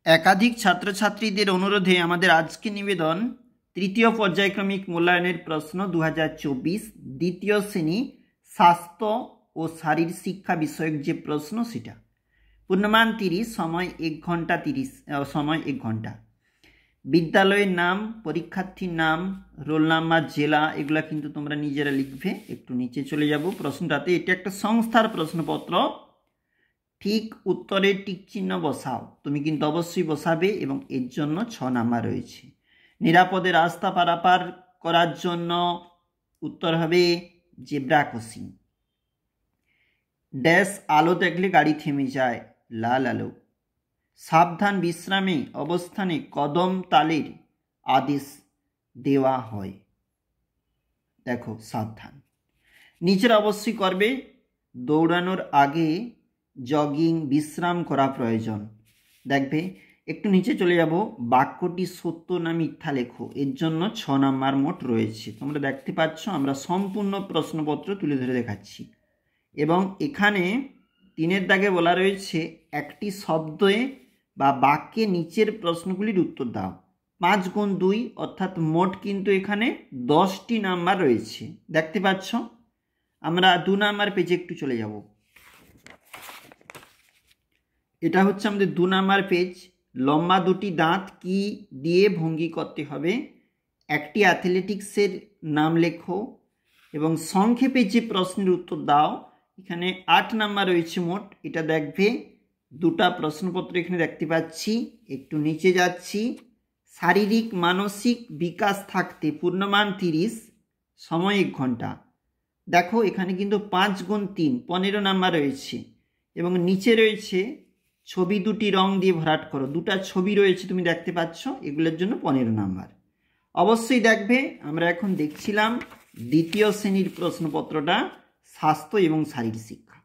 একাধিক ছাত্রছাত্রীদের অনুরোধে আমাদের আজকে নিবেদন তৃতীয় পর্যায়ক্রমিক মূল্যায়নের প্রশ্ন 2024 দ্বিতীয় শ্রেণী স্বাস্থ্য ও শারীর শিক্ষা বিষয়ক যে প্রশ্ন সেটা। পূর্ণমান 30, সময় 1 ঘন্টা 30 সময় 1 ঘন্টা। বিদ্যালয়ের নাম, পরীক্ষার্থীর নাম, রোল নাম্বার, জেলা এগুলা কিন্তু তোমরা নিজেরা লিখবে। একটু নিচে চলে যাব প্রশ্নটাতে। এটা একটা সংস্থার প্রশ্নপত্র। ঠিক উত্তরের টিক চিহ্ন বসাও, তুমি কিন্তু অবশ্যই বসাবে এবং এর জন্য 6 নাম্বার রয়েছে। নিরাপদে রাস্তা পারাপার করার জন্য উত্তর হবে জেব্রা ক্রসিং। ড্যাশ আলো দেখলে গাড়ি থেমে যায়, লাল আলো। সাবধান বিশ্রামে অবস্থানে কদম তালের আদেশ দেওয়া হয়। দেখো সাবধান। নিচের অবশ্যই করবে দৌড়ানোর আগে জগিং বিশ্রাম করা প্রয়োজন। দেখবে একটু নিচে চলে যাব, বাক্যটি সত্য না মিথ্যা লেখো। এর জন্য 6 নাম্বার মোট রয়েছে। তোমরা দেখতে পাচ্ছ আমরা সম্পূর্ণ প্রশ্নপত্র তুলে ধরে দেখাচ্ছি। এবং এখানে 3-এর দাগে বলা রয়েছে একটি শব্দে বা বাক্যে নিচের প্রশ্নগুলির উত্তর দাও। 5 গুণ 2 অর্থাৎ মোট কিন্তু এখানে 10টি নাম্বার রয়েছে। দেখতে পাচ্ছ। আমরা 2 নাম্বার পেজে একটু চলে যাব। এটা হচ্ছে আমাদের 2 নাম্বার পেজ। লম্বা দুটি দাঁত কি দিয়ে ভঙ্গি করতে হবে? একটি অ্যাথলেটিক্সের নাম লেখো এবং সংক্ষেপে যে প্রশ্নের উত্তর দাও। এখানে 8 নাম্বার রয়েছে মোট। এটা দেখবে 2টা প্রশ্নপত্র এখানে দেখতে পাচ্ছি। একটু নিচে যাচ্ছি। শারীরিক মানসিক বিকাশ থাকতে পূর্ণমান 30, সময় 1 ঘন্টা। দেখো এখানে কিন্তু 5 গুণ 3 15 নাম্বার রয়েছে এবং নিচে রয়েছে ছবি দুটি রং দিয়ে ভরাট করো। 2টা ছবি রয়েছে তুমি দেখতে পাচ্ছ, এগুলোর জন্য 15 নাম্বার। অবশ্যই দেখবে আমরা এখন দেখছিলাম দ্বিতীয় শ্রেণীর প্রশ্নপত্রটা স্বাস্থ্য এবং শারীর শিক্ষা।